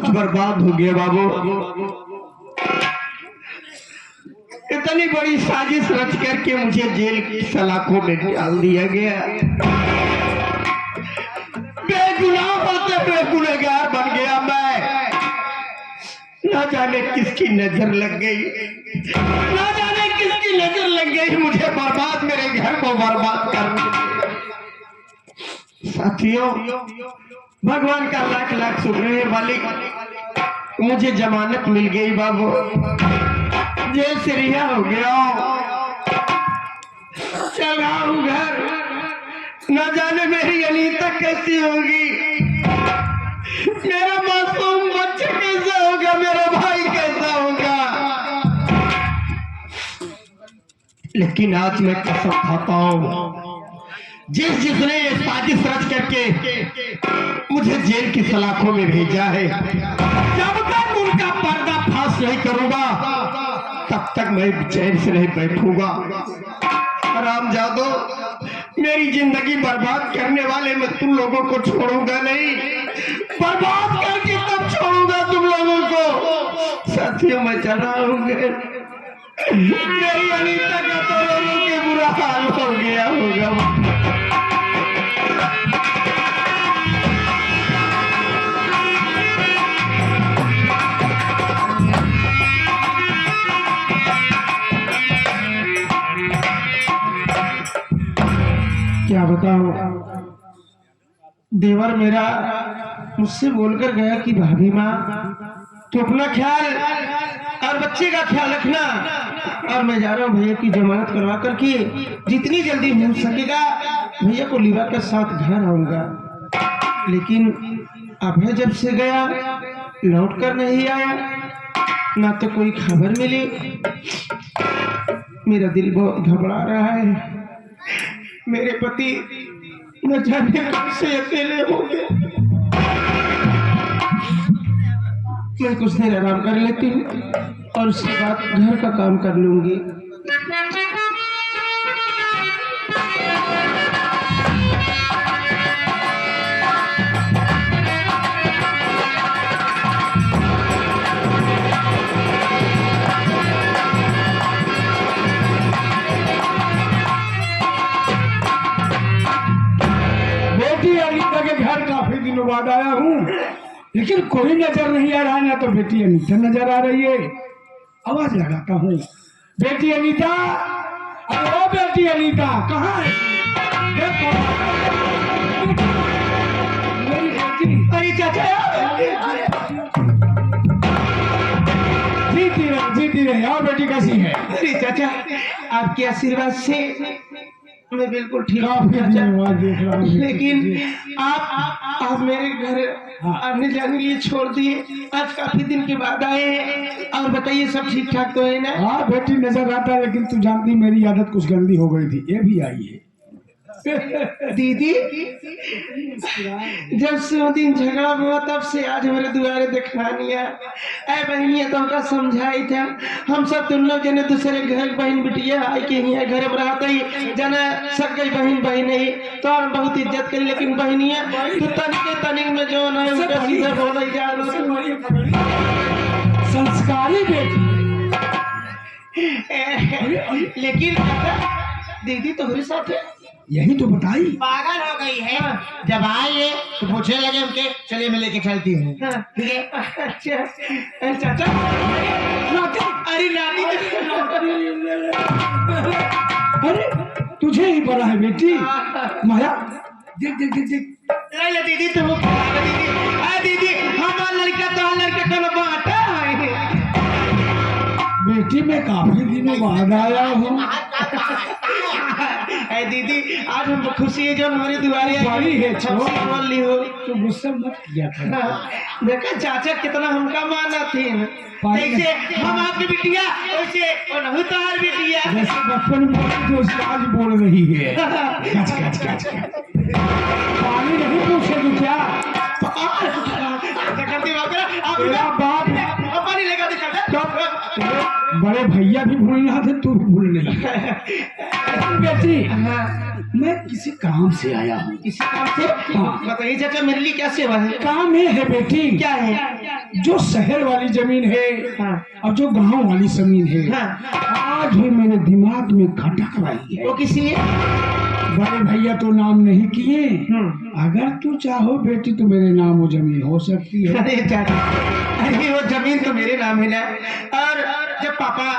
कुछ बर्बाद हो गया बाबू। इतनी बड़ी साजिश रच करके मुझे जेल की सलाखों में डाल दिया गया। बेगुनाह होते हुए गुनहगार बन गया मैं। ना जाने किसकी नजर लग गई, ना जाने किसकी नजर लग गई मुझे बर्बाद, मेरे घर को बर्बाद कर। साथियों, भगवान का लाख लाख शुक्र है मालिक, मुझे जमानत मिल गई बाबू, जेल से रिहा हो गया। चल रहा हूँ घर, न जाने मेरी अनीता कैसी होगी, मेरा मासूम बच्चा कैसा होगा, मेरा भाई कैसा होगा। लेकिन आज मैं कसम खाता हूँ, जिसने ये साजिश रच करके मुझे जेल की सलाखों में भेजा है, जब तक उनका पर्दा फाश नहीं करूंगा तब तक मैं चैन से नहीं बैठूंगा। रामजादो, मेरी जिंदगी बर्बाद करने वाले मैं तुम लोगों को छोड़ूंगा नहीं, बर्बाद करके तब छोड़ूंगा तुम लोगों को। साथियों, मैं चला हूँ, मेरी अनीता का तो लोगों के बुरा हाल हो गया होगा। क्या बताऊं, देवर मेरा मुझसे बोलकर गया कि भाभी माँ तो अपना ख्याल और बच्चे का ख्याल रखना, और मैं जा रहा हूँ भैया की जमानत करवा करके जितनी जल्दी हो सकेगा भैया को लिवा के साथ घर आऊंगा। लेकिन अभय जब से गया लौट कर नहीं आया, ना तो कोई खबर मिली। मेरा दिल बहुत घबरा रहा है, मेरे पति न जाने कब से अकेले हो गए। मैं कुछ देर आराम कर लेती हूँ और उसके बाद घर का काम कर लूंगी। बेटी अनीता के घर काफी दिनों बाद आया हूँ, लेकिन कोई नजर नहीं आ रहा है, ना तो बेटी अनीता नजर आ रही है। आवाज लगाता हूँ, बेटी अनीता, अरे बेटी अनीता कहाँ है? मेरी बेटी, अरे चाचा, जीती रहे। और बेटी कैसी है? अरे चाचा, आपके आशीर्वाद से मैं बिल्कुल ठीक हूँ, लेकिन आप मेरे घर आने जाने के लिए छोड़ दिए, आज काफी दिन के बाद आए हैं। और बताइए सब ठीक ठाक तो है ना? हाँ बेटी नजर आता है, लेकिन तू जानती मेरी आदत कुछ गंदी हो गई थी, ये भी आई है। दीदी, जब से वो दिन झगड़ा हुआ तब से आज मेरे दुआरे दिखानिया ऐ बहनिया तो का समझाई था। हम सब तुम लोग जने दूसरे घर बहन बिटिया आई के यहाँ घर बरात ही जना सब गई बहन ही तो हम बहुत इज्जत करी, लेकिन बहनिया तू तनिक में जो है उनका सीधा बोल जा संस्कारी बेटी। लेकिन दीदी तुम्हारे साथ है, यही तो बताई, पागल हो गई है। जब आए तो पूछने लगे उनके, चलिए मैं लेके चलती हूँ। ठीक है? अच्छा चाचा, अरे नानी, अरे तुझे ही पड़ा है बेटी। माया देख देख देख देख, नहीं दीदी तुम दीदी हमारा लड़का तो लड़का का बाटा है। बेटी मैं काफी दिनों बाद आया हूँ। दीदी आज हम खुशी है जो हमारे दुआरे बड़ी है, बोल ली हो तो गुस्सा मत किया था। देखा चाचा कितना हमका माना थे, जैसे हम आपकी बिटिया वैसे तार बिटिया, जैसे बचपन में जो आज बोल रही है। कच कच कच पानी नहीं पूछेगी क्या? बाप पानी लेगा बड़े भैया भी भूल रहा थे, तू भी भूल नहीं। बेटी मैं किसी काम से आया हूँ। किसी काम से? हाँ। बताइए चाचा, मेरे लिए क्या सेवा है? काम ये है बेटी, क्या है? जो शहर वाली जमीन है हाँ। और जो गांव वाली जमीन है, हाँ। आज भी मेरे दिमाग में खटक रही है। वो किसी है? बड़े भैया तो नाम नहीं किए, अगर तू चाहो बेटी तो मेरे नाम वो जमीन हो सकती है। अरे चाचा, अरे वो जमीन तो मेरे नाम है ना। और जब पापा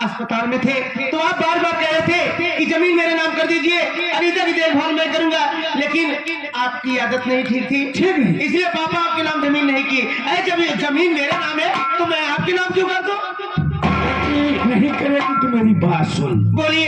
अस्पताल में थे तो आप बार बार कह रहे थे कि जमीन मेरे नाम कर दीजिए, अनीता की देखभाल मैं करूंगा, लेकिन आपकी आदत नहीं ठीक थी। ठीक है, इसलिए पापा आपके नाम जमीन नहीं की। अरे जब ये जमीन मेरे नाम है तो मैं आपके नाम क्यों कर दूं? नहीं करेगी तो मेरी बात सुन। बोलिए।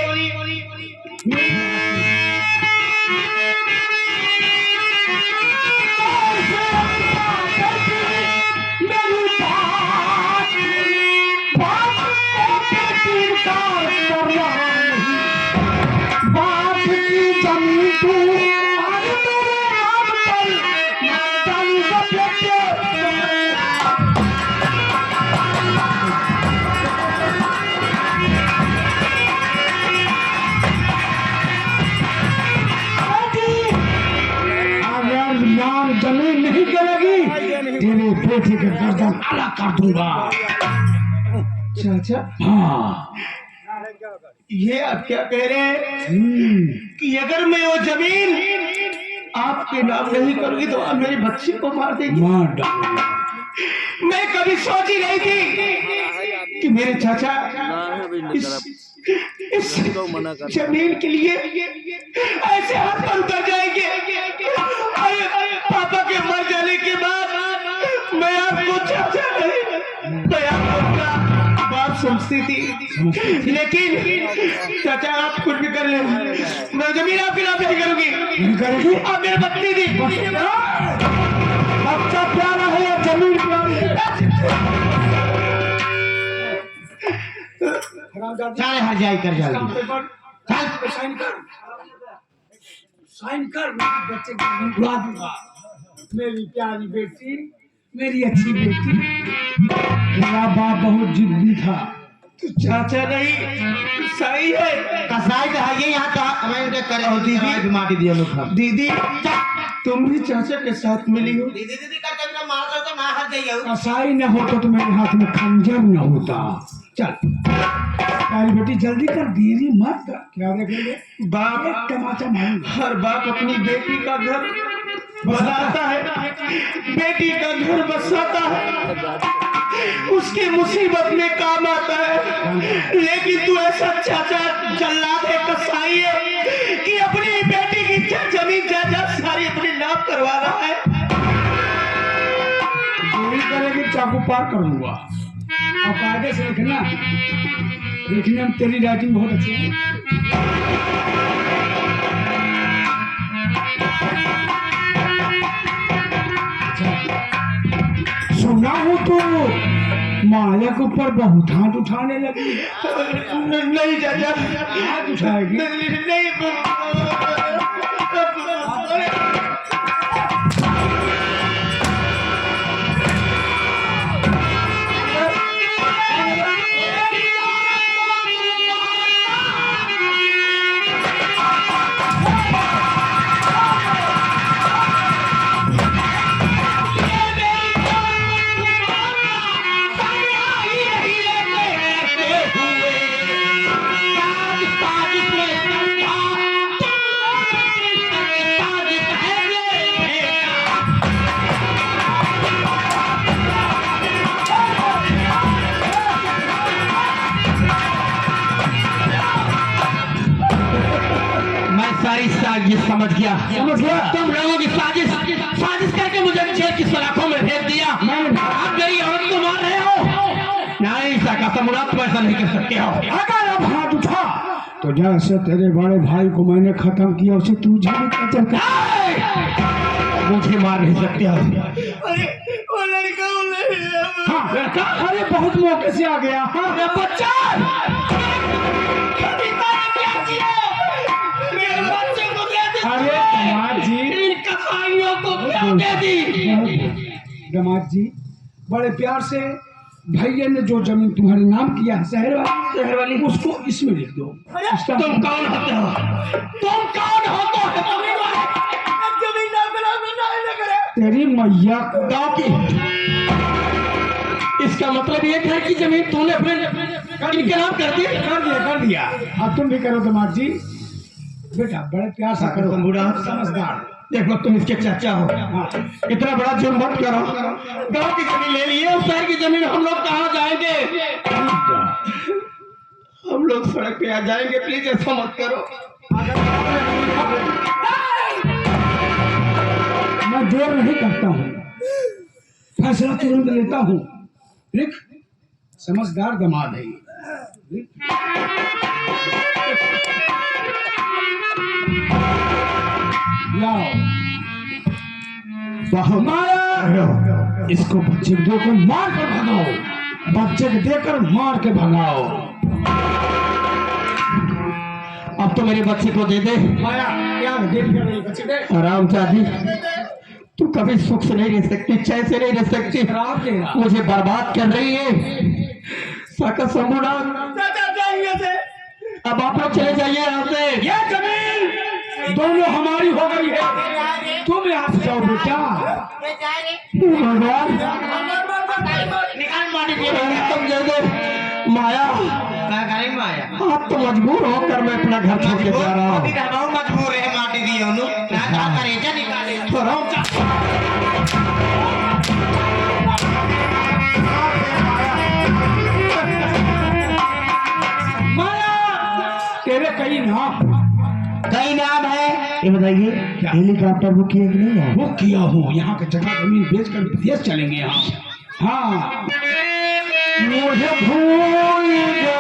जमीन नहीं करेगी तेरे बेटे के गर्दन अलग कर दूंगा। चाचा, हाँ, ये आप क्या कह रहे हैं कि अगर मैं वो जमीन आपके नाम नहीं करूंगी तो आप मेरे बच्चे को मार देंगे? मार डालूंगा। मैं कभी सोच ही नहीं थी कि मेरे चाचा इस जमीन के लिए ऐसे हाथ पर उतर जाएंगे। अरे पापा के मर जाने के बाद मैं आपको चाचा नहीं, मैं आपको बात समझती थी, लेकिन चाचा आप कुछ भी कर ले, मैं जमीन आपके नाम नहीं करूंगी। आप मेरे पत्नी थी। बच्चा प्यारा है या जमीन प्यारी है? सारे हर जाई कर जाए। साइन कर, साइन कर, बच्चे की जमीन बुला दूंगा। मेरी प्यारी बेटी, मेरी अच्छी बेटी। मेरा बाप बहुत जिद्दी था। चाचा नहीं, सही है, कसाई का है ये। यहाँ तो कमेंट करे और दीदी माटी दिया लोग। दीदी तुम भी चाचा के साथ मिली हो? दीदी दीदी करके बिना मार दो तो ना हट जाइए। कसाई न होता तो मेरे हाथ में खंजर न होता। चल प्यारी बेटी जल्दी कर, देरी मत कर। क्या देखेंगे? बाप एक टमाटर मारूंगा। हर बाप अपनी बेटी का घर बसाता है, बेटी का घर बसाता है, उसकी मुसीबत में काम आता है। लेकिन तू ऐसा चाचा जल्लाद है, कसाई है कि अपनी बेटी की जमीन जायदाद सारी अपने नाम करवा रहा है। देरी करेगी चाकू पार कर लूंगा। और कायदे से लिखना, लिखने में तेरी राइटिंग बहुत अच्छी है। सुना हूँ तो माया के ऊपर बहुत हाथ उठाने लगी है। नहीं चाचा, हाथ उठाएगी? नहीं। सारी साजिश समझ गया। तुम लोगों की साजिश करके मुझे जेल की सलाखों में भेज दिया। आप मेरी औरत को मार रहे हो। नहीं साका मुराद, तुम ऐसा नहीं कर सकते हो। अगर अब हाथ उठा तो जैसे तेरे बड़े भाई को मैंने खत्म किया उसे तू मुझे मार नहीं सकते। अरे वो लड़का, अरे बहुत मौके से आ गया। बच्चा अरे दमाद जी, इन कसाईयों को क्या दे दी? दमाद जी बड़े प्यार से भैया ने जो जमीन तुम्हारे नाम किया है शहर वाली उसको इसमें लिख दो। इसका तुम कौन होते हो? तुम कौन होते हो? जमीन नाम करा नहीं लग रहा। तेरी मैया गाँव की, इसका मतलब ये घर की जमीन तूने अपने इनके नाम कर दी? कर दिया। अब तुम भी करो दामाद जी, बेटा बड़े प्यार से करो, बूढ़ा समझदार। देखो तुम इसके चाचा हो, हाँ, इतना बड़ा जुर्म मत करो। गांव की जमीन ले लिए, उस शहर की जमीन हम लोग कहाँ जाएंगे? हम लोग सड़क पे आ जाएंगे, प्लीज ऐसा मत करो। मैं जोर नहीं करता हूँ, फैसला तुरंत लेता हूँ। लिख, समझदार दामाद है ये। लाओ मारा, इसको बच्चे को देकर मार कर भगाओ, बच्चे को देकर मार के भगाओ। अब तो मेरे बच्चे को दे दे। माया क्या देख कर रही बच्चे दे। आराम चाची, तू कभी सुख से नहीं रह सकती, चैन से नहीं रह सकती, शराब देगा। मुझे बर्बाद कर रही है। साका समूड़ा, अब आप लोग चले जाइए यहाँ से। ये जमीन दोनों हमारी हो गई है, तुम यहाँ से जाओ बेटा। भगवान तुम दे दो। माया, आप तो मजबूर होकर मैं अपना घर छोड़ के जा रहा हूँ। मजबूर है माटी दी निकाले तेरे कई नाम है। ये बताइए, हेलीकॉप्टर बुक किए कि नहीं है? वो किया हूँ, यहाँ की जगह जमीन बेच कर विदेश चलेंगे हम। हाँ, मुझे भूल गया